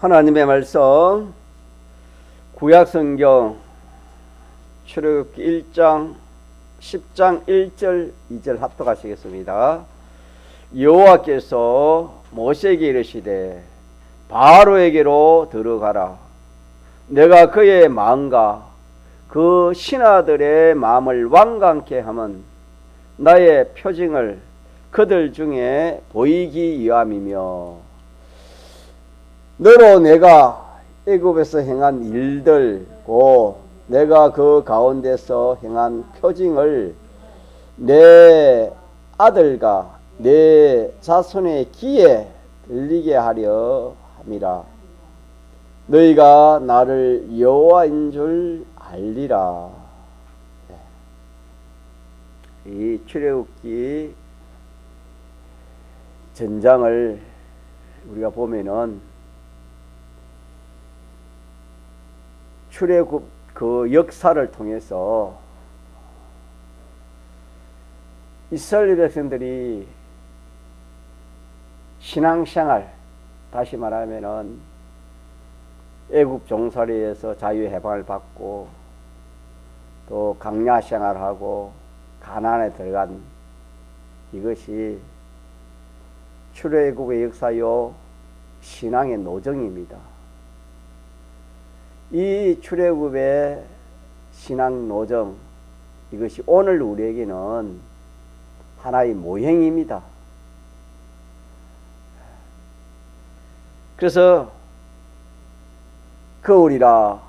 하나님의 말씀 구약성경 출애굽기 1장 10장 1절 2절 합독하시겠습니다. 여호와께서 모세에게 이르시되 바로에게로 들어가라. 내가 그의 마음과 그 신하들의 마음을 완강케 하면 나의 표징을 그들 중에 보이기 위함이며 너로 내가 애굽에서 행한 일들고 내가 그 가운데서 행한 표징을 내 아들과 내 자손의 귀에 들리게 하려 함이라. 너희가 나를 여호와인 줄 알리라. 이 출애굽기 전장을 우리가 보면은 출애굽 그 역사를 통해서 이스라엘 백성들이 신앙생활, 다시 말하면은 애굽 종살이에서 자유해방을 받고 또 강야 생활하고 가나안에 들어간 이것이 출애굽의 역사요 신앙의 노정입니다. 이 출애굽의 신앙 노정, 이것이 오늘 우리에게는 하나의 모형입니다. 그래서 거울이라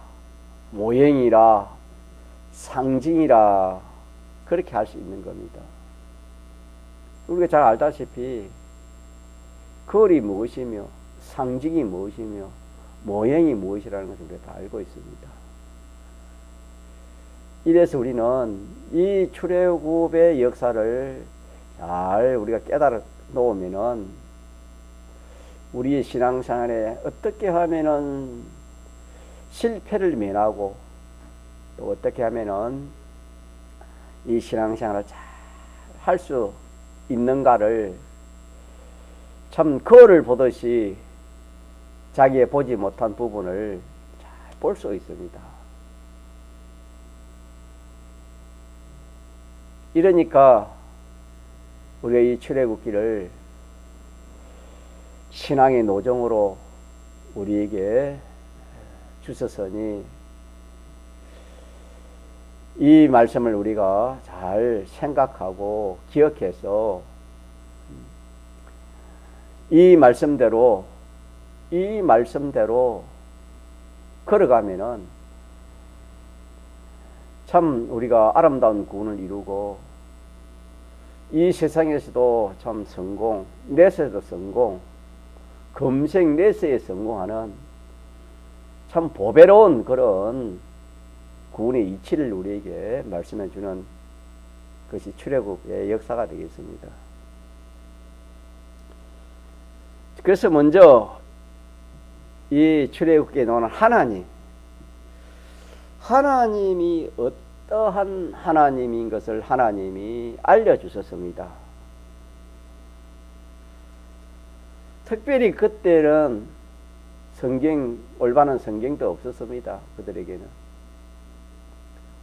모형이라 상징이라 그렇게 할 수 있는 겁니다. 우리가 잘 알다시피 거울이 무엇이며 상징이 무엇이며 모형이 무엇이라는 것을 우리가 다 알고 있습니다. 이래서 우리는 이 출애굽의 역사를 잘 우리가 깨달아 놓으면은 우리의 신앙생활에 어떻게 하면은 실패를 면하고 또 어떻게 하면은 이 신앙생활을 잘 할 수 있는가를 참 거울을 보듯이 자기의 보지 못한 부분을 잘 볼 수 있습니다. 이러니까 우리가 이 출애굽기를 신앙의 노정으로 우리에게 주셨으니 이 말씀을 우리가 잘 생각하고 기억해서 이 말씀대로 걸어가면은 참 우리가 아름다운 구원을 이루고 이 세상에서도 참 성공, 내세도 성공, 금생 내세에 성공하는 참 보배로운 그런 구원의 이치를 우리에게 말씀해 주는 것이 출애굽의 역사가 되겠습니다. 그래서 먼저 이 출애굽기에 나오는 하나님이 어떠한 하나님인 것을 하나님이 알려주셨습니다. 특별히 그때는 올바른 성경도 없었습니다. 그들에게는.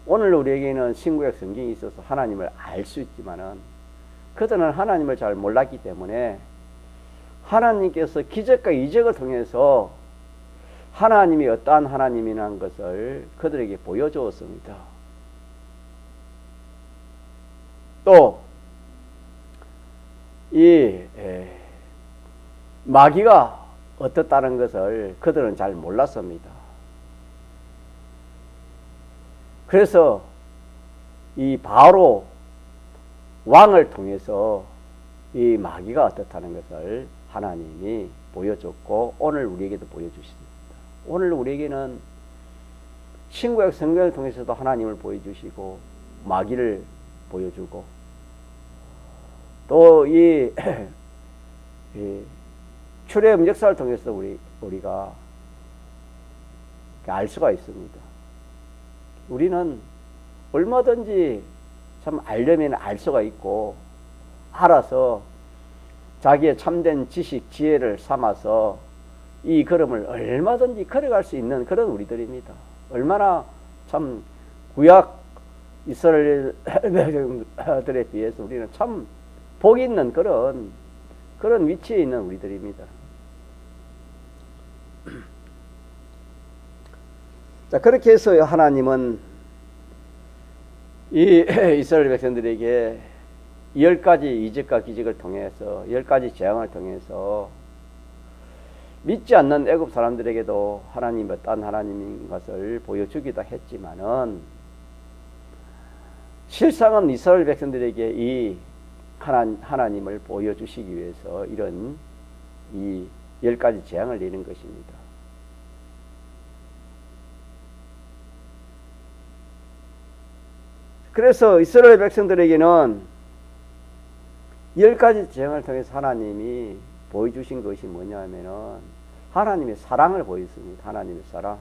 오늘 우리에게는 신구약 성경이 있어서 하나님을 알 수 있지만은 그들은 하나님을 잘 몰랐기 때문에 하나님께서 기적과 이적을 통해서 하나님이 어떠한 하나님이라는 것을 그들에게 보여주었습니다. 또 이 마귀가 어떻다는 것을 그들은 잘 몰랐습니다. 그래서 이 바로 왕을 통해서 이 마귀가 어떻다는 것을 하나님이 보여줬고 오늘 우리에게도 보여주십니다. 오늘 우리에게는 신구약 성경을 통해서도 하나님을 보여주시고 마귀를 보여주고 또 이 출애굽 역사를 통해서 우리가 알 수가 있습니다. 우리는 얼마든지 참 알려면 알 수가 있고 알아서 자기의 참된 지식, 지혜를 삼아서 이 걸음을 얼마든지 걸어갈 수 있는 그런 우리들입니다. 얼마나 참 구약 이스라엘 백성들에 비해서 우리는 참 복 있는 그런 위치에 있는 우리들입니다. 자, 그렇게 해서 하나님은 이 이스라엘 백성들에게 10가지 이적과 기적을 통해서 10가지 재앙을 통해서 믿지 않는 애굽 사람들에게도 하나님이 어떤 하나님인 것을 보여주기도 했지만은 실상은 이스라엘 백성들에게 이 하나님을 보여주시기 위해서 이런 이 10가지 재앙을 내는 것입니다. 그래서 이스라엘 백성들에게는 10가지 재앙을 통해서 하나님이 보여주신 것이 뭐냐면은 하나님의 사랑을 보였습니다. 하나님의 사랑.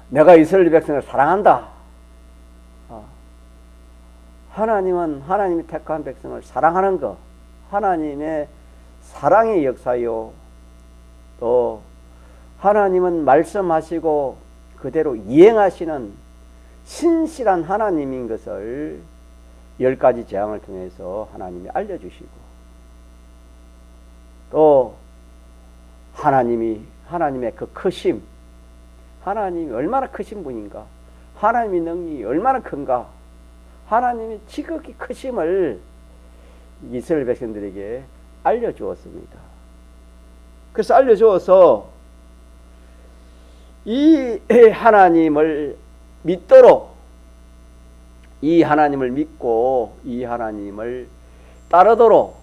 내가 이스라엘 백성을 사랑한다. 하나님은 하나님이 택한 백성을 사랑하는 것, 하나님의 사랑의 역사요. 또 하나님은 말씀하시고 그대로 이행하시는 신실한 하나님인 것을 10가지 재앙을 통해서 하나님이 알려주시고, 또 하나님의 그 크심, 하나님이 얼마나 크신 분인가, 하나님의 능력이 얼마나 큰가, 하나님이 지극히 크심을 이스라엘 백성들에게 알려주었습니다. 그래서 알려주어서 이 하나님을 믿도록, 이 하나님을 믿고 이 하나님을 따르도록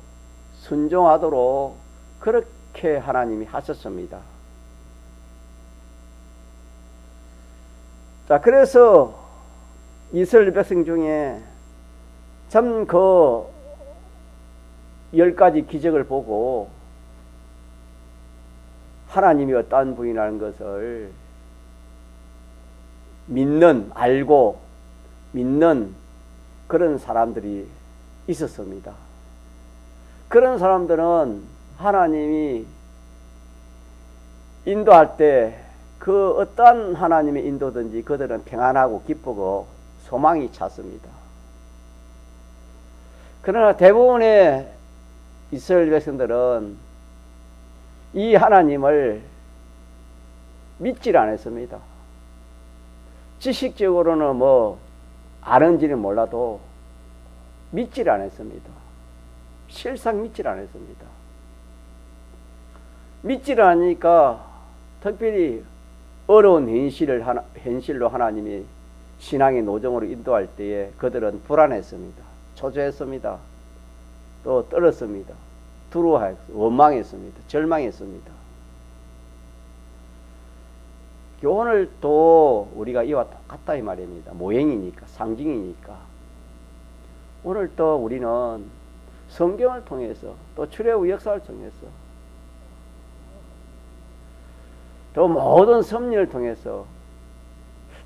순종하도록 그렇게 하나님이 하셨습니다. 자, 그래서 이스라엘 백성 중에 참 그 10가지 기적을 보고 하나님이 어떠한 분이라는 것을 알고 믿는 그런 사람들이 있었습니다. 그런 사람들은 하나님이 인도할 때 그 어떠한 하나님의 인도든지 그들은 평안하고 기쁘고 소망이 찼습니다. 그러나 대부분의 이스라엘 백성들은 이 하나님을 믿질 않았습니다. 지식적으로는 뭐 아는지는 몰라도 믿질 않았습니다. 실상 믿질 않았습니다. 믿질 않으니까 특별히 어려운 현실로 하나님이 신앙의 노정으로 인도할 때에 그들은 불안했습니다. 초조했습니다. 또 떨었습니다. 두려워했습니다. 원망했습니다. 절망했습니다. 오늘 또 우리가 이와 똑같다 이 말입니다. 모형이니까, 상징이니까. 오늘 또 우리는 성경을 통해서 또 출애굽 역사를 통해서 또 모든 섭리를 통해서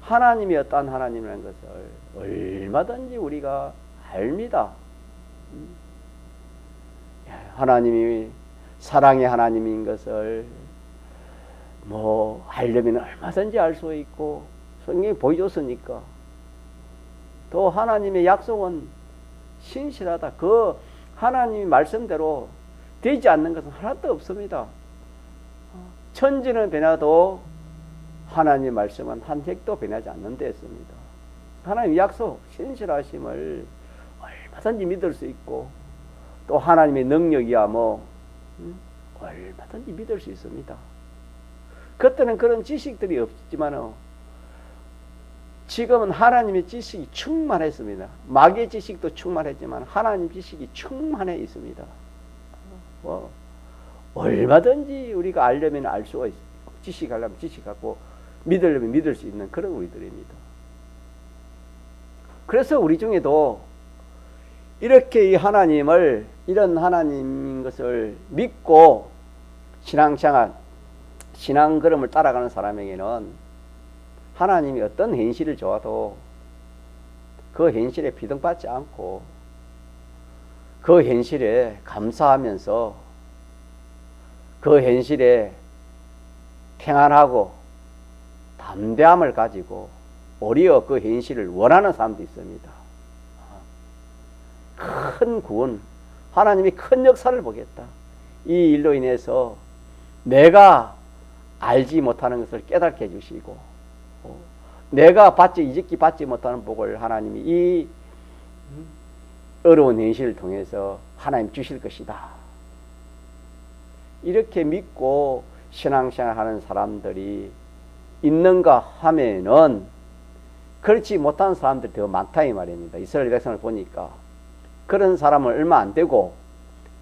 하나님이 어떠한 하나님이라는 것을 얼마든지 우리가 압니다. 하나님이 사랑의 하나님인 것을 알려면 얼마든지 알 수 있고 성경이 보여줬으니까. 또 하나님의 약속은 신실하다. 그 하나님의 말씀대로 되지 않는 것은 하나도 없습니다. 천지는 변해도 하나님의 말씀은 한 획도 변하지 않는 데 있습니다. 하나님의 약속, 신실하심을 얼마든지 믿을 수 있고, 또 하나님의 능력이야 얼마든지 믿을 수 있습니다. 그때는 그런 지식들이 없지만 지금은 하나님의 지식이 충만했습니다. 마귀의 지식도 충만했지만 하나님 지식이 충만해 있습니다. 얼마든지 우리가 알려면 알 수가 있고, 지식하려면 지식하고, 믿으려면 믿을 수 있는 그런 우리들입니다. 그래서 우리 중에도 이렇게 이 하나님을, 이런 하나님인 것을 믿고 신앙생활, 신앙 걸음을 따라가는 사람에게는 하나님이 어떤 현실을 줘도 그 현실에 비등받지 않고 그 현실에 감사하면서 그 현실에 평안하고 담대함을 가지고 오히려 그 현실을 원하는 사람도 있습니다. 큰 구원, 하나님이 큰 역사를 보겠다. 이 일로 인해서 내가 알지 못하는 것을 깨닫게 해주시고, 내가 이집기 받지 못하는 복을 하나님이 이 어려운 현실을 통해서 하나님 주실 것이다. 이렇게 믿고 신앙생활 하는 사람들이 있는가 하면은 그렇지 못한 사람들이 더 많다 이 말입니다. 이스라엘 백성을 보니까 그런 사람은 얼마 안 되고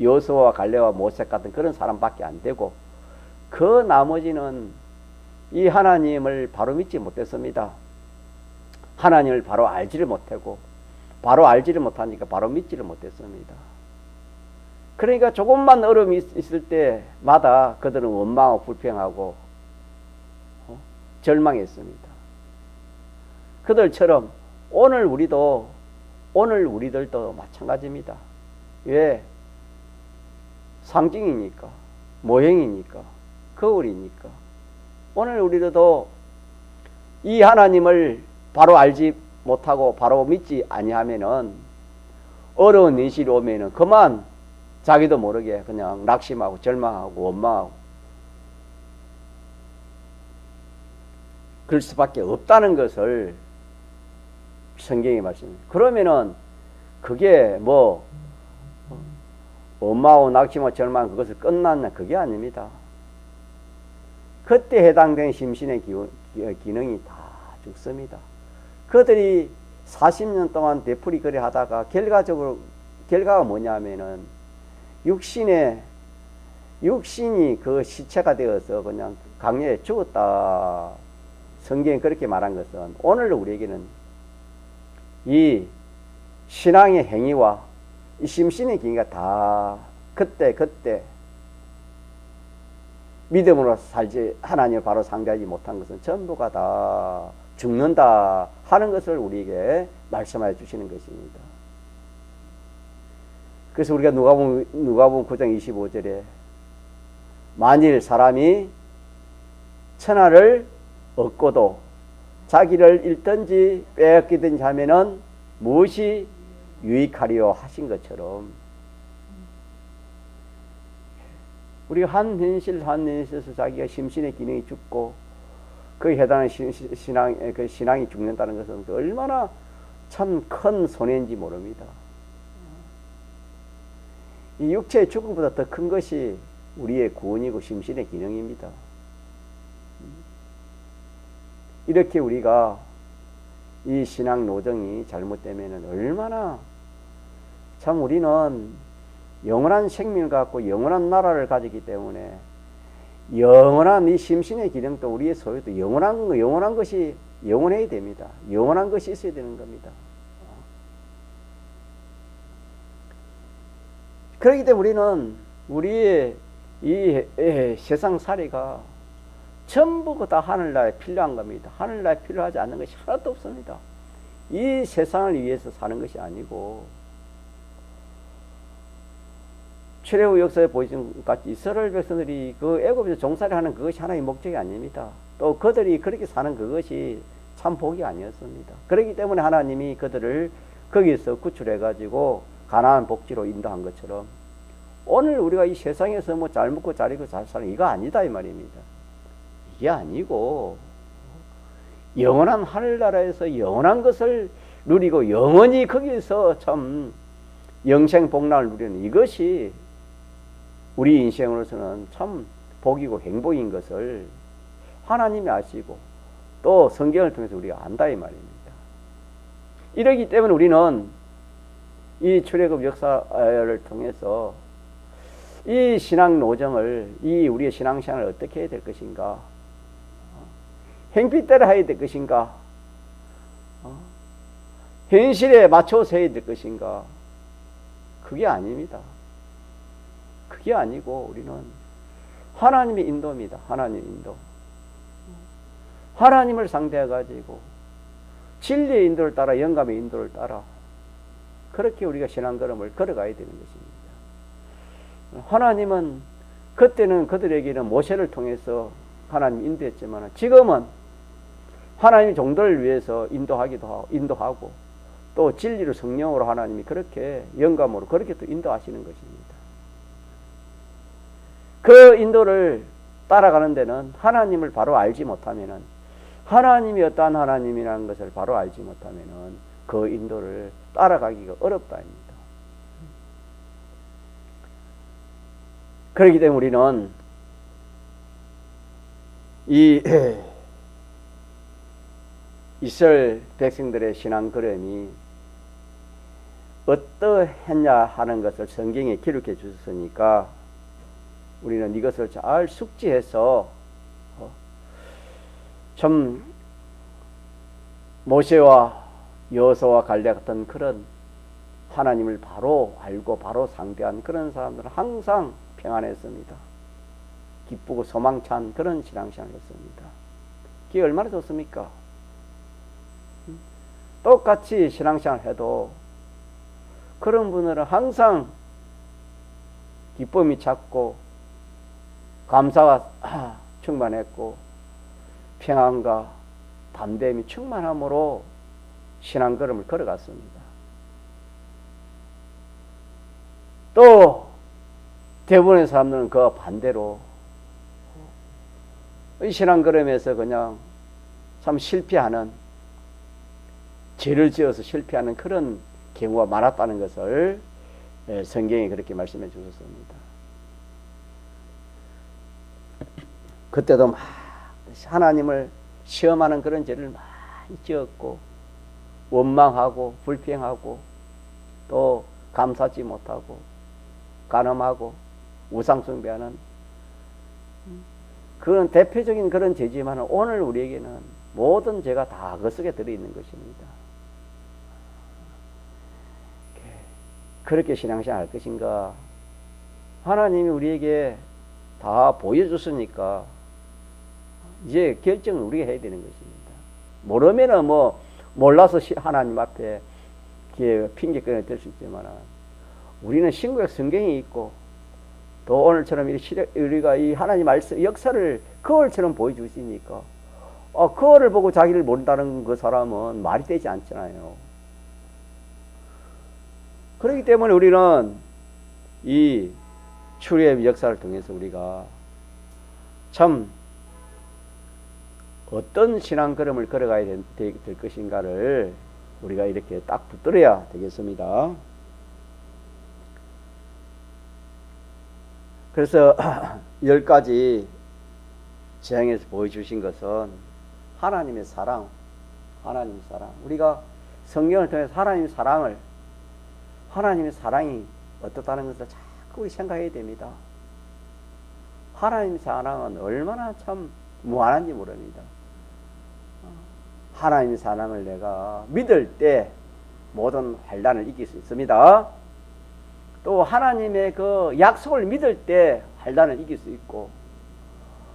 여호수아와 갈렙과 모세 같은 그런 사람밖에 안 되고 그 나머지는 이 하나님을 바로 믿지 못했습니다. 하나님을 바로 알지를 못하고 바로 알지를 못하니까 바로 믿지를 못했습니다. 그러니까 조금만 어려움이 있을 때마다 그들은 원망하고 불평하고 절망했습니다. 그들처럼 오늘 우리들도 마찬가지입니다. 왜? 상징이니까, 모형이니까, 거울이니까. 오늘 우리들도 이 하나님을 바로 알지 못하고 바로 믿지 아니하면은 어려운 현실이 오면은 그만 자기도 모르게 그냥 낙심하고 절망하고 원망하고 그럴 수밖에 없다는 것을 성경이 말씀합니다. 그러면은 그게 뭐 원망하고 낙심하고 절망 그것을 끝났냐? 그게 아닙니다. 그때 해당된 심신의 기능이 다 죽습니다. 그들이 40년 동안 되풀이 그래 하다가 결과가 뭐냐면은 육신이 그 시체가 되어서 그냥 강야에 죽었다. 성경이 그렇게 말한 것은 오늘 우리에게는 이 신앙의 행위와 이 심신의 기능이 다 그때 믿음으로 살지 하나님을 바로 상대하지 못한 것은 전부가 다 죽는다 하는 것을 우리에게 말씀해 주시는 것입니다. 그래서 우리가 누가복음 9장 25절에 만일 사람이 천하를 얻고도 자기를 잃든지 빼앗기든지 하면은 무엇이 유익하리요 하신 것처럼 우리가 한 현실에서 자기가 심신의 기능이 죽고 그에 해당하는 신앙이 죽는다는 것은 얼마나 참 큰 손해인지 모릅니다. 이 육체의 죽음보다 더 큰 것이 우리의 구원이고 심신의 기능입니다. 이렇게 우리가 이 신앙 노정이 잘못되면 얼마나 참 우리는 영원한 생명을 갖고 영원한 나라를 가지기 때문에 영원한 이 심신의 기능도 우리의 소유도 영원한 것이 영원해야 됩니다. 영원한 것이 있어야 되는 겁니다. 그렇기 때문에 우리는 우리의 이 세상 살이가 전부 다 하늘나라에 필요한 겁니다. 하늘나라에 필요하지 않는 것이 하나도 없습니다. 이 세상을 위해서 사는 것이 아니고 출애굽 역사에 보신 것 같이 이스라엘 백성들이 그 애굽에서 종살이 하는 그것이 하나의 목적이 아닙니다. 또 그들이 그렇게 사는 그것이 참 복이 아니었습니다. 그렇기 때문에 하나님이 그들을 거기서 구출해 가지고 가나안 복지로 인도한 것처럼 오늘 우리가 이 세상에서 뭐 잘 먹고 잘 입고 잘 사는 이거 아니다 이 말입니다. 이게 아니고 영원한 하늘나라에서 영원한 것을 누리고 영원히 거기서 참 영생복락을 누리는 이것이 우리 인생으로서는 참 복이고 행복인 것을 하나님이 아시고 또 성경을 통해서 우리가 안다 이 말입니다. 이러기 때문에 우리는 이 출애굽 역사를 통해서 이 신앙 노정을 이 우리의 신앙생활을 어떻게 해야 될 것인가, 행피대로 해야 될 것인가, 현실에 맞춰서 해야 될 것인가, 그게 아닙니다. 그게 아니고 우리는 하나님의 인도입니다. 하나님의 인도. 하나님을 상대해 가지고 진리의 인도를 따라 영감의 인도를 따라 그렇게 우리가 신앙 걸음을 걸어가야 되는 것입니다. 하나님은 그때는 그들에게는 모세를 통해서 하나님이 인도했지만 지금은 하나님이 종들을 위해서 인도하고 또 진리로 성령으로 하나님이 그렇게 영감으로 그렇게 또 인도하시는 것입니다. 그 인도를 따라가는 데는 하나님을 바로 알지 못하면은, 하나님이 어떠한 하나님이라는 것을 바로 알지 못하면은 그 인도를 따라가기가 어렵다입니다. 그렇기 때문에 우리는 이 이스라엘 백성들의 신앙 걸음이 어떠했냐 하는 것을 성경에 기록해 주셨으니까 우리는 이것을 잘 숙지해서 좀 모세와 여호수아와 갈렙 같은 그런 하나님을 바로 알고 바로 상대한 그런 사람들은 항상 평안했습니다. 기쁘고 소망찬 그런 신앙생활이었습니다. 그게 얼마나 좋습니까? 똑같이 신앙생활 해도 그런 분들은 항상 기쁨이 찼고 감사가 충만했고 평안과 담대함이 충만함으로 신앙 걸음을 걸어갔습니다. 또 대부분의 사람들은 그 반대로 이 신앙 걸음에서 그냥 참 실패하는, 죄를 지어서 실패하는 그런 경우가 많았다는 것을 성경이 그렇게 말씀해 주셨습니다. 그때도 막 하나님을 시험하는 그런 죄를 많이 지었고 원망하고 불평하고 또 감사하지 못하고 간음하고 우상숭배하는 그런 대표적인 그런 죄지만 오늘 우리에게는 모든 죄가 다 그 속에 들어있는 것입니다. 그렇게 신앙생활 할 것인가? 하나님이 우리에게 다 보여줬으니까 이제 결정을 우리가 해야 되는 것입니다. 모르면은 몰라서 하나님 앞에 핑계거리가 될 수 있지만 우리는 신구약 성경이 있고 또 오늘처럼 우리가 이 하나님 말씀 역사를 거울처럼 보여주시니까 거울을 보고 자기를 모른다는 그 사람은 말이 되지 않잖아요. 그렇기 때문에 우리는 이 출애굽 역사를 통해서 우리가 참 어떤 신앙 걸음을 걸어가야 될 것인가를 우리가 이렇게 딱 붙들어야 되겠습니다. 그래서 10가지 재앙에서 보여주신 것은 하나님의 사랑, 하나님의 사랑. 우리가 성경을 통해서 하나님의 사랑이 어떻다는 것을 자꾸 우리 생각해야 됩니다. 하나님의 사랑은 얼마나 참 무한한지 모릅니다. 하나님의 사랑을 내가 믿을 때 모든 환난을 이길 수 있습니다. 또 하나님의 그 약속을 믿을 때 환난을 이길 수 있고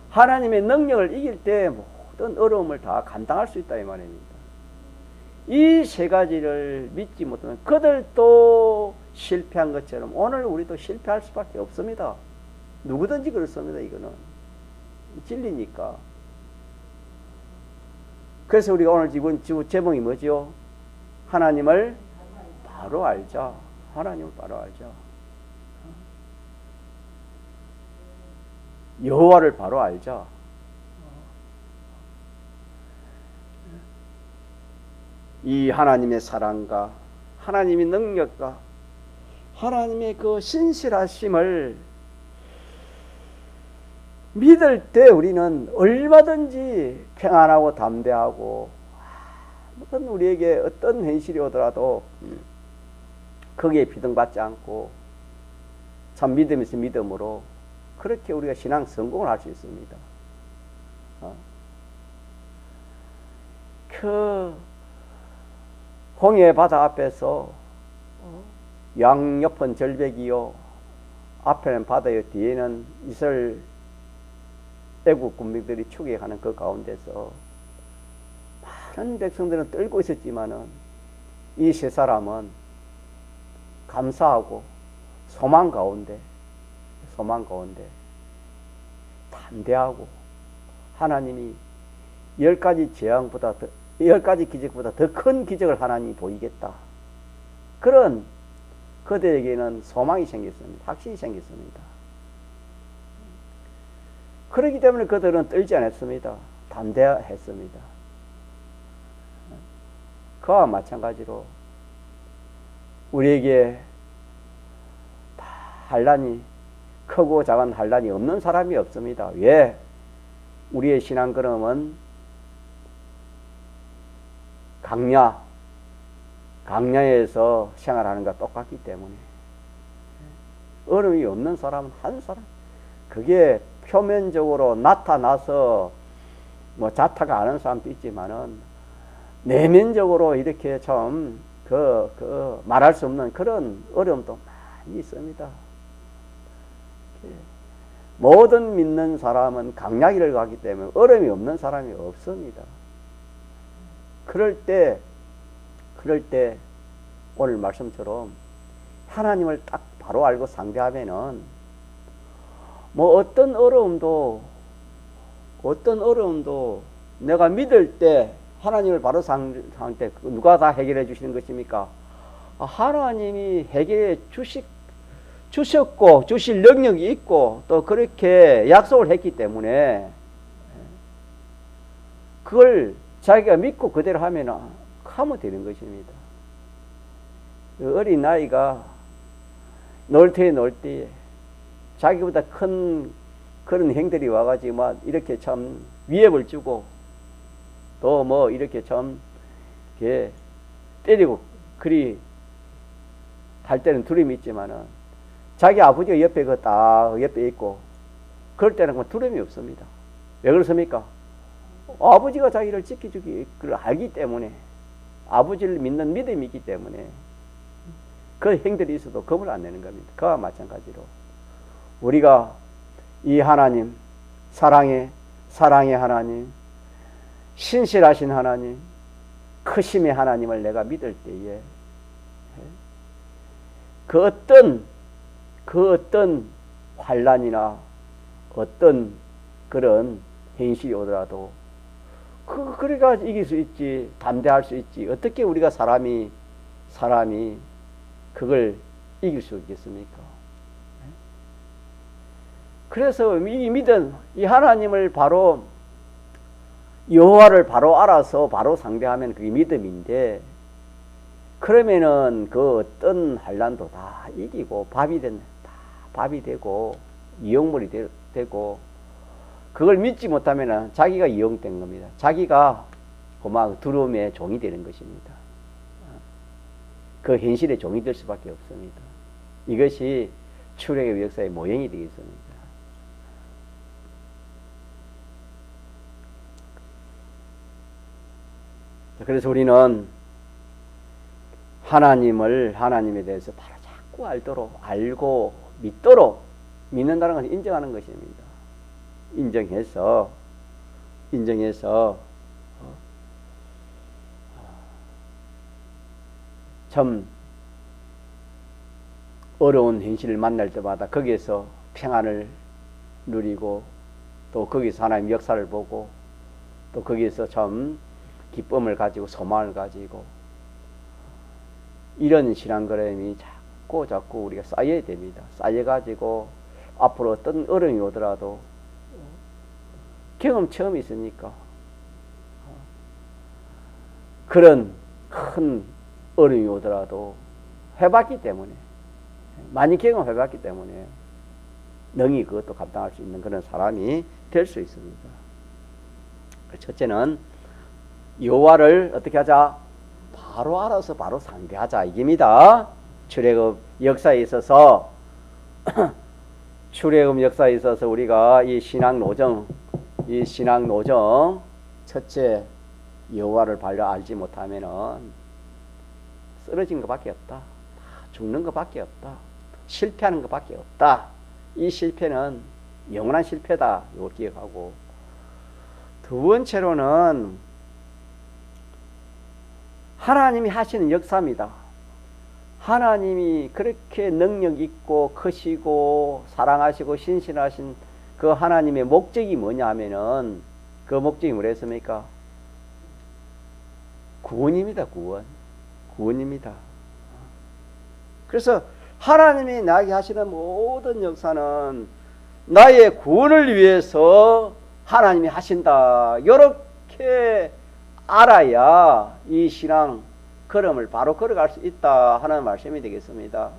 하나님의 능력을 이길 때 모든 어려움을 다 감당할 수 있다 이 말입니다. 이 세 가지를 믿지 못하면 그들도 실패한 것처럼 오늘 우리도 실패할 수밖에 없습니다. 누구든지 그렇습니다. 이거는 진리니까. 그래서 우리가 오늘 이번 제목이 뭐죠? 하나님을 바로 알자. 하나님을 바로 알자. 여호와를 바로 알자. 이 하나님의 사랑과 하나님의 능력과 하나님의 그 신실하심을 믿을 때 우리는 얼마든지 평안하고 담대하고 어떤 우리에게 어떤 현실이 오더라도 거기에 비등받지 않고 참 믿음에서 믿음으로 그렇게 우리가 신앙 성공을 할 수 있습니다. 그 홍해 바다 앞에서 양옆은 절벽이요 앞에는 바다요 뒤에는 이스라엘 애국 군병들이 추격하는 그 가운데서 많은 백성들은 떨고 있었지만은 이 세 사람은 감사하고 소망 가운데 담대하고 하나님이 10가지 재앙보다 10가지 기적보다 더 큰 기적을 하나님이 보이겠다. 그런 그들에게는 소망이 생겼습니다. 확신이 생겼습니다. 그렇기 때문에 그들은 떨지 않았습니다. 담대했습니다. 그와 마찬가지로 우리에게 환난이 크고 작은 환난이 없는 사람이 없습니다. 왜? 우리의 신앙 걸음은 강야에서 생활하는 것과 똑같기 때문에 어려움이 없는 사람은 한 사람, 그게 표면적으로 나타나서 뭐 자타가 않은 사람도 있지만은 내면적으로 이렇게 좀 말할 수 없는 그런 어려움도 많이 있습니다. 모든 믿는 사람은 강약이를 가기 때문에 어려움이 없는 사람이 없습니다. 그럴 때 오늘 말씀처럼 하나님을 딱 바로 알고 상대하면은 뭐 어떤 어려움도 내가 믿을 때 하나님을 바로 상대할 때 누가 다 해결해 주시는 것입니까? 하나님이 해결해 주셨고 주실 능력이 있고 또 그렇게 약속을 했기 때문에 그걸 자기가 믿고 그대로 하면 되는 것입니다. 어린 아이가 놀 때에 자기보다 큰 그런 행들이 와가지고 이렇게 참 위협을 주고 또 뭐 이렇게 참 이렇게 때리고 그리 할 때는 두려움이 있지만은 자기 아버지가 옆에 옆에 있고 그럴 때는 두려움이 없습니다. 왜 그렇습니까? 아버지가 자기를 지켜주기 그걸 알기 때문에 아버지를 믿는 믿음이 있기 때문에 그 행들이 있어도 겁을 안 내는 겁니다. 그와 마찬가지로 우리가 이 하나님 사랑의 하나님 신실하신 하나님 크심의 하나님을 내가 믿을 때에 그 어떤 환난이나 어떤 그런 현실이 오더라도 그래가 이길 수 있지, 담대할 수 있지. 어떻게 우리가 사람이 그걸 이길 수 있겠습니까? 그래서 이 믿음, 이 하나님을 바로 여호와를 바로 알아서 바로 상대하면 그게 믿음인데, 그러면은 그 어떤 환난도 다 이기고 밥이 되고 이용물이 되고, 그걸 믿지 못하면은 자기가 이용된 겁니다. 자기가 고막 두려움의 종이 되는 것입니다. 그 현실의 종이 될 수밖에 없습니다. 이것이 출애굽 역사의 모형이 되겠습니다. 그래서 우리는 하나님에 대해서 바로 자꾸 알고 믿도록, 믿는다는 것은 인정하는 것입니다. 인정해서 참 어려운 현실을 만날 때마다 거기에서 평안을 누리고, 또 거기서 하나님 역사를 보고, 또 거기에서 참 기쁨을 가지고 소망을 가지고, 이런 신앙걸음이 자꾸 우리가 쌓여야 됩니다. 쌓여가지고 앞으로 어떤 어려움이 오더라도 처음 있으니까 그런 큰 어려움이 오더라도 해봤기 때문에, 많이 경험해봤기 때문에 능히 그것도 감당할 수 있는 그런 사람이 될 수 있습니다. 첫째는 여호와를 어떻게 하자? 바로 알아서 바로 상대하자, 이깁니다. 출애굽 역사에 있어서 우리가 이 신앙 노정 첫째, 여호와를 바로 알지 못하면은 쓰러진 것밖에 없다. 죽는 것밖에 없다. 실패하는 것밖에 없다. 이 실패는 영원한 실패다. 이걸 기억하고, 두 번째로는 하나님이 하시는 역사입니다. 하나님이 그렇게 능력 있고 크시고 사랑하시고 신실하신 그 하나님의 목적이 뭐냐 하면은 그 목적이 뭐랬습니까? 구원입니다. 구원입니다. 그래서 하나님이 나에게 하시는 모든 역사는 나의 구원을 위해서 하나님이 하신다. 이렇게 알아야 이 신앙 걸음을 바로 걸어갈 수 있다 하는 말씀이 되겠습니다.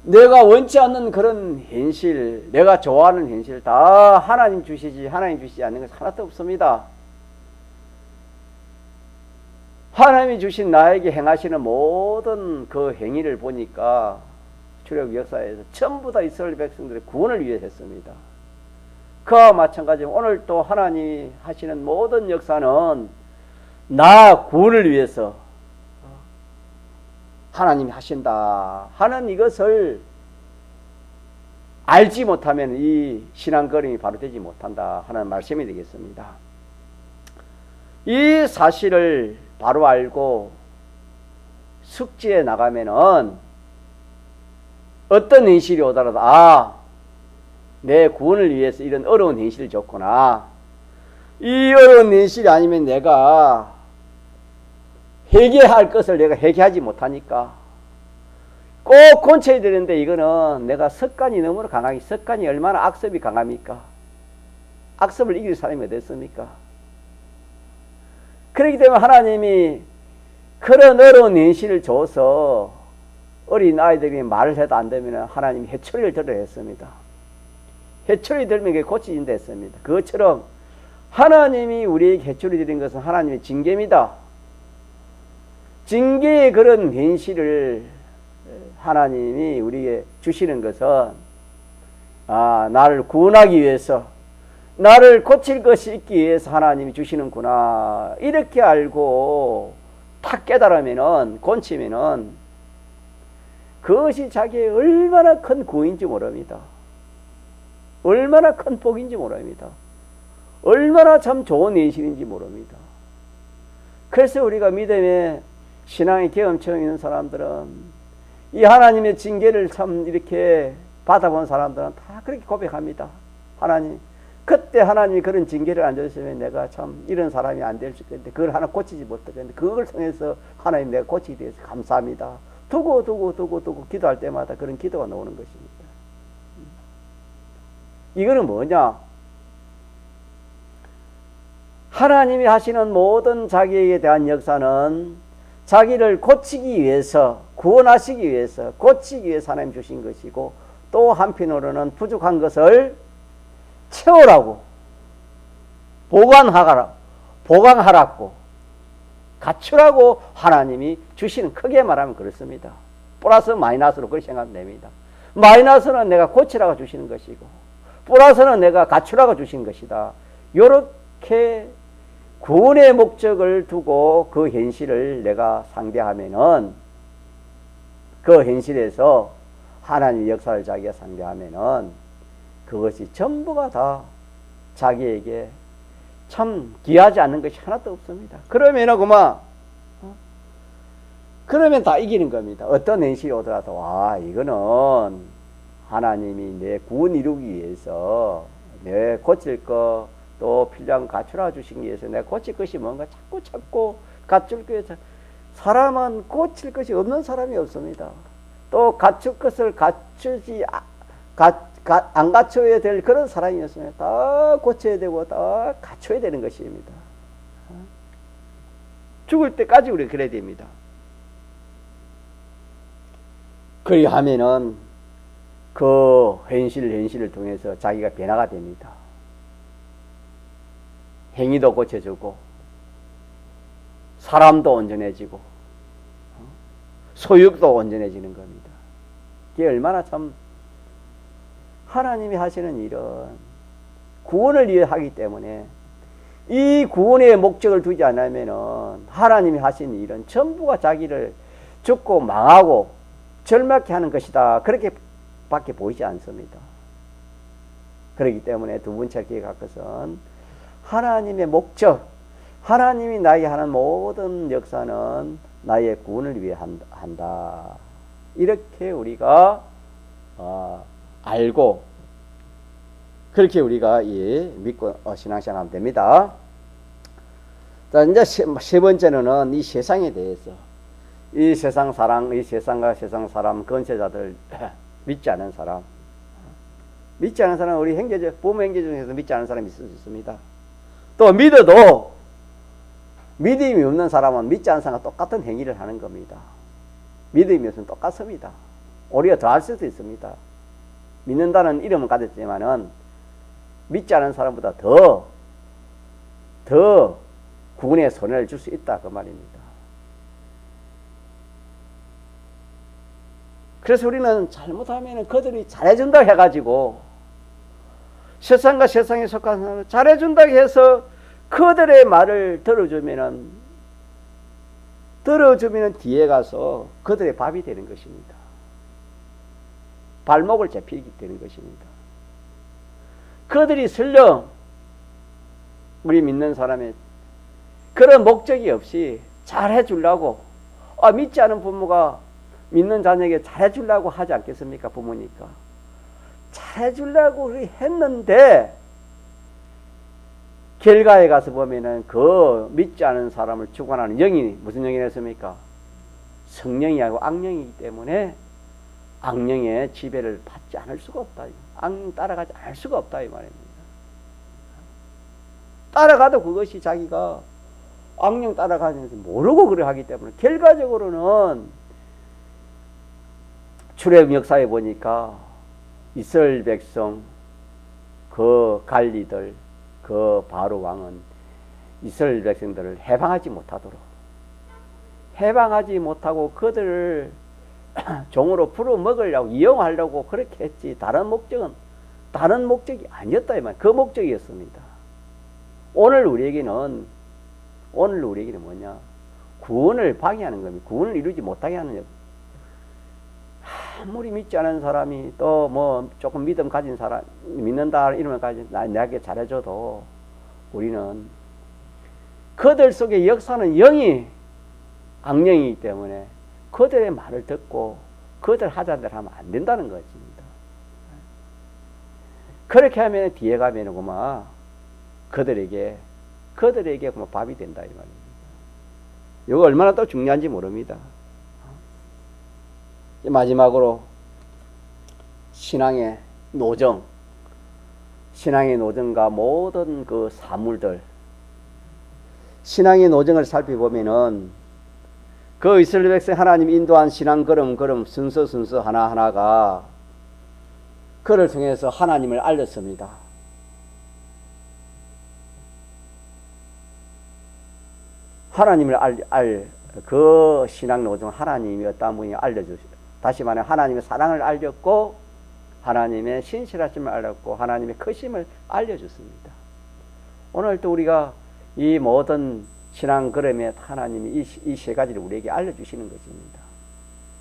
내가 원치 않는 그런 현실, 내가 좋아하는 현실 다 하나님 주시지 하나님 주시지 않는 것은 하나도 없습니다. 하나님이 주신 나에게 행하시는 모든 그 행위를 보니까 출애굽 역사에서 전부 다 이스라엘 백성들의 구원을 위해 했습니다. 그와 마찬가지로 오늘 또 하나님이 하시는 모든 역사는 나 구원을 위해서 하나님이 하신다 하는 이것을 알지 못하면 이 신앙 걸음이 바로 되지 못한다 하는 말씀이 되겠습니다. 이 사실을 바로 알고 숙지에 나가면은 어떤 현실이 오더라도 내 구원을 위해서 이런 어려운 현실을 줬구나. 이 어려운 현실이 아니면 내가 회개할 것을 내가 회개하지 못하니까 꼭 고쳐야 되는데 이거는 내가 습관이 너무나 강하기 습관이 얼마나 악습이 강합니까? 악습을 이길 사람이 어디 있습니까? 그렇기 때문에 하나님이 그런 어려운 현실을 줘서 어린 아이들이 말을 해도 안 되면 하나님이 해초리를 들어야 했습니다. 해초리 들면 그게 고치진다 했습니다. 그것처럼 하나님이 우리에게 해초리 드린 것은 하나님의 징계입니다. 징계의 그런 현실을 하나님이 우리에게 주시는 것은 나를 구원하기 위해서 나를 고칠 것이 있기 위해서 하나님이 주시는구나 이렇게 알고 탁 깨달으면은 고치면은 그것이 자기의 얼마나 큰 구원인지 모릅니다. 얼마나 큰 복인지 모릅니다. 얼마나 참 좋은 현실인지 모릅니다. 그래서 우리가 믿음의 신앙의 경험처럼 있는 사람들은 이 하나님의 징계를 참 이렇게 받아본 사람들은 다 그렇게 고백합니다. 하나님, 그때 하나님이 그런 징계를 안 주셨으면 내가 참 이런 사람이 안 될 수 있겠는데 그걸 하나 고치지 못하겠는데 그걸 통해서 하나님 내가 고치게 돼서 감사합니다. 두고 기도할 때마다 그런 기도가 나오는 것입니다. 이거는 뭐냐? 하나님이 하시는 모든 자기에게 대한 역사는 자기를 고치기 위해서, 구원하시기 위해서, 고치기 위해서 하나님 주신 것이고 또 한편으로는 부족한 것을 채우라고 보강하라고 갖추라고 하나님이 주시는, 크게 말하면 그렇습니다. 플러스 마이너스로 그렇게 생각하면 됩니다. 마이너스는 내가 고치라고 주시는 것이고 플러스는 내가 갖추라고 주신 것이다. 이렇게 구원의 목적을 두고 그 현실을 내가 상대하면은 그 현실에서 하나님의 역사를 자기가 상대하면은 그것이 전부가 다 자기에게 참 귀하지 않는 것이 하나도 없습니다. 그러면은 그러면 다 이기는 겁니다. 어떤 현실이 오더라도 이거는 하나님이 내 구원 이루기 위해서 내 고칠 거 또 필요한 갖추라 주신 위해서 내가 고칠 것이 뭔가 자꾸 갖출 것이, 사람은 고칠 것이 없는 사람이 없습니다. 또 갖출 것을 안 갖춰야 될 그런 사람이 없습니다. 다 고쳐야 되고 다 갖춰야 되는 것입니다. 죽을 때까지 우리 그래야 됩니다. 그리하면은 그 현실을 통해서 자기가 변화가 됩니다. 행위도 고쳐지고 사람도 온전해지고 소유도 온전해지는 겁니다. 이게 얼마나 참 하나님이 하시는 일은 구원을 위해 하기 때문에 이 구원의 목적을 두지 않으면은 하나님이 하시는 일은 전부가 자기를 죽고 망하고 절망케 하는 것이다. 그렇게 밖에 보이지 않습니다. 그렇기 때문에 두 번째 기회할 것은 하나님의 목적, 하나님이 나에게 하는 모든 역사는 나의 구원을 위해 한다. 이렇게 우리가 알고 그렇게 우리가 믿고 신앙생활 하면 됩니다. 자, 이제 세 번째는 이 세상에 대해서 이 세상 사랑, 이 세상과 세상 사람, 건세자들 믿지 않은 사람, 믿지 않은 사람 우리 부모 형제 중에서 믿지 않은 사람이 있을 수 있습니다. 또 믿어도 믿음이 없는 사람은 믿지 않은 사람과 똑같은 행위를 하는 겁니다. 믿음이 없으면 똑같습니다. 오히려 더 할 수도 있습니다. 믿는다는 이름은 가졌지만은 믿지 않은 사람보다 더 구원의 손해를 줄 수 있다 그 말입니다. 그래서 우리는 잘못하면 그들이 잘해준다 해가지고 세상과 세상에 속한 사람을 잘해준다고 해서 그들의 말을 들어주면 뒤에 가서 그들의 밥이 되는 것입니다. 발목을 잡히게 되는 것입니다. 그들이 설령 우리 믿는 사람의 그런 목적이 없이 잘해주려고 믿지 않은 부모가 믿는 자녀에게 잘해주려고 하지 않겠습니까? 부모니까 잘해주려고 했는데 결과에 가서 보면은 그 믿지 않은 사람을 주관하는 영이 무슨 영이 됐습니까? 성령이 아니고 악령이기 때문에 악령의 지배를 받지 않을 수가 없다. 악령 따라가지 않을 수가 없다 이 말입니다. 따라가도 그것이 자기가 악령 따라가는지 모르고 그래 하기 때문에 결과적으로는 출애굽 역사에 보니까 이스라엘 백성 그 관리들 그 바로 왕은 이스라엘 백성들을 해방하지 못하고 그들을 종으로 풀어먹으려고 이용하려고 그렇게 했지 다른 목적이 아니었다 이 말. 그 목적이었습니다. 오늘 우리에게는 뭐냐? 구원을 방해하는 겁니다. 구원을 이루지 못하게 하는 아무리 믿지 않은 사람이 또 뭐 조금 믿음 가진 사람 믿는다 이름을 가진 내게 잘해줘도 우리는 그들 속에 역사는 영이 악령이기 때문에 그들의 말을 듣고 그들 하자는 대로 하면 안 된다는 것입니다. 그렇게 하면 뒤에 가면은 그만 그들에게 그만 밥이 된다 이 말입니다. 이거 얼마나 또 중요한지 모릅니다. 마지막으로 신앙의 노정과 모든 그 사물들 신앙의 노정을 살펴보면은 그 이스라엘 백성 하나님 인도한 신앙 걸음 순서 하나하나가 그를 통해서 하나님을 알렸습니다. 하나님을 그 신앙 노정 하나님이 어떤 분이 알려주시고 다시 말해 하나님의 사랑을 알렸고 하나님의 신실하심을 알렸고 하나님의 크심을 알려줬습니다. 오늘 또 우리가 이 모든 신앙 걸음에 하나님이 이 세 가지를 우리에게 알려주시는 것입니다.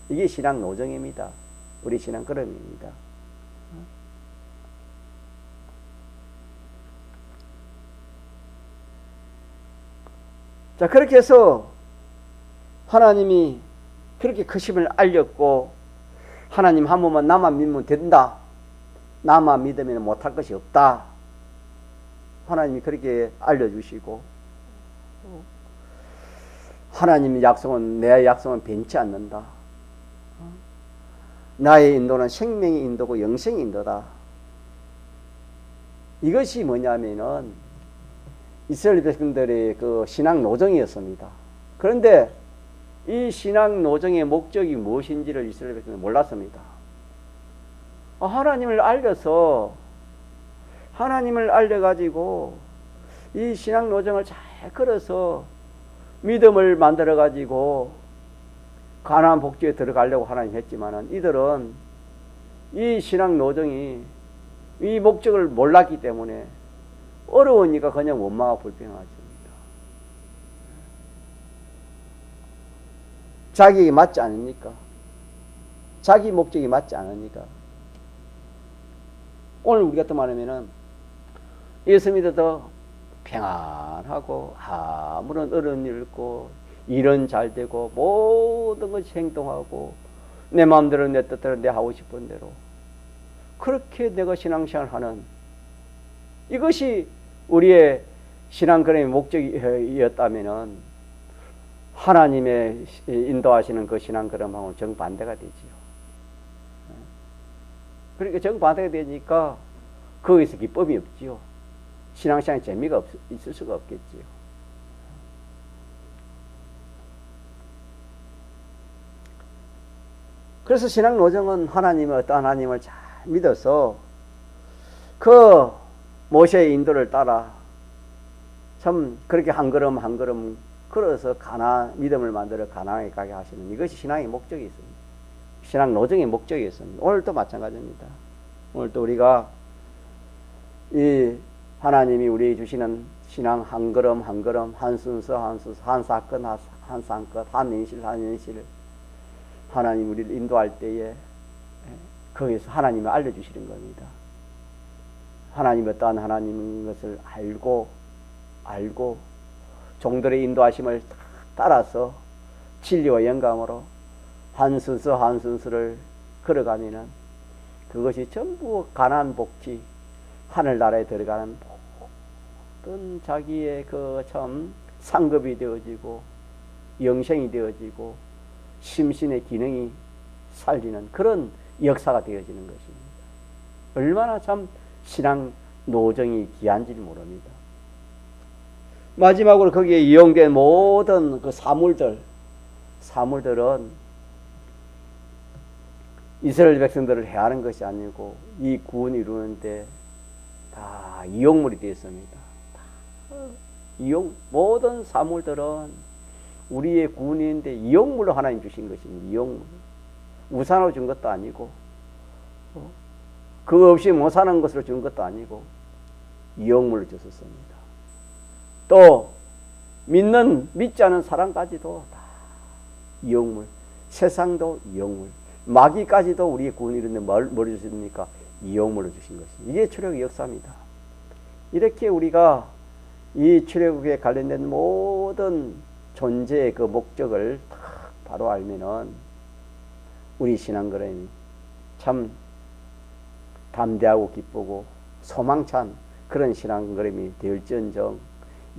이게 신앙 노정입니다. 우리 신앙 걸음입니다. 자, 그렇게 해서 하나님이 그렇게 크심을 알렸고 하나님 한 번만 나만 믿으면 된다. 나만 믿으면 못할 것이 없다. 하나님이 그렇게 알려주시고 하나님의 약속은 내 약속은 변치 않는다. 나의 인도는 생명의 인도고 영생의 인도다. 이것이 뭐냐면은 이스라엘 백성들의 그 신앙 노정이었습니다. 그런데 이 신앙 노정의 목적이 무엇인지를 이스라엘 백성은 몰랐습니다. 하나님을 알려가지고 이 신앙 노정을 잘 걸어서 믿음을 만들어가지고 가나안 복지에 들어가려고 하나님 했지만은 이들은 이 신앙 노정이 이 목적을 몰랐기 때문에 어려우니까 그냥 원망하고 불평하십니다. 자기에게 맞지 않으니까. 자기 목적이 맞지 않으니까. 오늘 우리 같은 말하면은 예수 믿어도 평안하고 아무런 어려운 일 없고 일은 잘 되고 모든 것이 행동하고 내 마음대로 내 뜻대로 내 하고 싶은 대로 그렇게 내가 신앙생활 하는 이것이 우리의 신앙걸음의 목적이었다면은 하나님의 인도하시는 그 신앙걸음하고는 정반대가 되지요. 그러니까 정반대가 되니까 거기서 기쁨이 없지요. 신앙생활에 재미가 있을 수가 없겠지요. 그래서 신앙 노정은 하나님의 어떤 하나님을 잘 믿어서 그 모세의 인도를 따라 참 그렇게 한 걸음 한 걸음 걸어서 믿음을 만들어 가나안에 가게 하시는 이것이 신앙의 목적이 있습니다. 신앙 노정의 목적이 있습니다. 오늘도 마찬가지입니다. 오늘도 우리가 이 하나님이 우리에게 주시는 신앙 한 걸음 한 걸음 한 순서 한 순서 한 사건 한 사건 한 인실 한 인실 하나님 우리를 인도할 때에 거기서 하나님이 알려주시는 겁니다. 하나님이 어떠한 하나님인 것을 알고 종들의 인도하심을 따라서 진리와 영감으로 한 순서 한 순서를 걸어가면은 그것이 전부 가나안 복지 하늘나라에 들어가는 모든 자기의 그 참 상급이 되어지고 영생이 되어지고 심신의 기능이 살리는 그런 역사가 되어지는 것입니다. 얼마나 참 신앙 노정이 귀한지를 모릅니다. 마지막으로 거기에 이용된 모든 그 사물들은 이스라엘 백성들을 해하는 것이 아니고 이 구원을 이루는데 다 이용물이 되었습니다. 모든 사물들은 우리의 구원인데 이용물로 하나님 주신 것입니다. 이용물. 우산으로 준 것도 아니고 그거 없이 못 사는 것으로 준 것도 아니고 이용물로 주셨습니다. 또 믿지 않은 사람까지도 다 이용물, 세상도 이용물, 마귀까지도 우리의 구원을 이루는데 뭘 주십니까? 이용물로 주신 것입니다. 이게 출애굽의 역사입니다. 이렇게 우리가 이 출애굽에 관련된 모든 존재의 그 목적을 바로 알면은 우리 신앙걸음이 참 담대하고 기쁘고 소망찬 그런 신앙걸음이 될지언정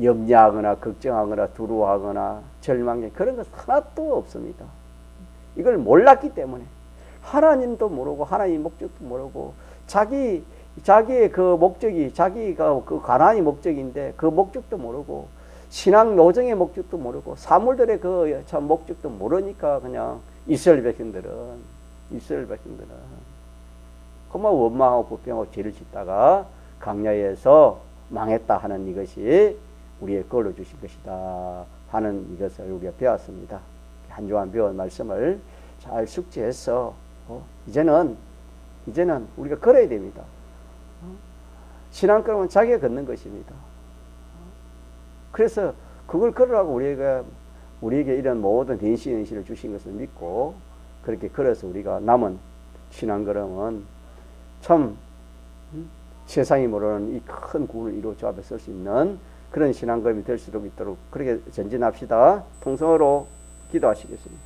염려하거나 걱정하거나 두려워하거나 절망해 그런 것 하나도 없습니다. 이걸 몰랐기 때문에 하나님도 모르고 하나님의 목적도 모르고 자기의 그 목적이 자기가 그 가나안의 목적인데 그 목적도 모르고 신앙 노정의 목적도 모르고 사물들의 그 참 목적도 모르니까 그냥 이스라엘 백성들은 그만 원망하고 불평하고 죄를 짓다가 광야에서 망했다 하는 이것이 우리의 걸로 주신 것이다 하는 이것을 우리가 배웠습니다. 한 주간 배운 말씀을 잘 숙지해서 이제는 우리가 걸어야 됩니다. 신앙걸음은 자기가 걷는 것입니다. 그래서 그걸 걸으라고 우리에게 이런 모든 대신을 주신 것을 믿고 그렇게 걸어서 우리가 남은 신앙걸음은 참 세상이 모르는 이 큰 구원을 이루어 주 앞에 설 수 있는 그런 신앙걸음이 될 수 있도록 그렇게 전진합시다. 통성으로 기도하시겠습니다.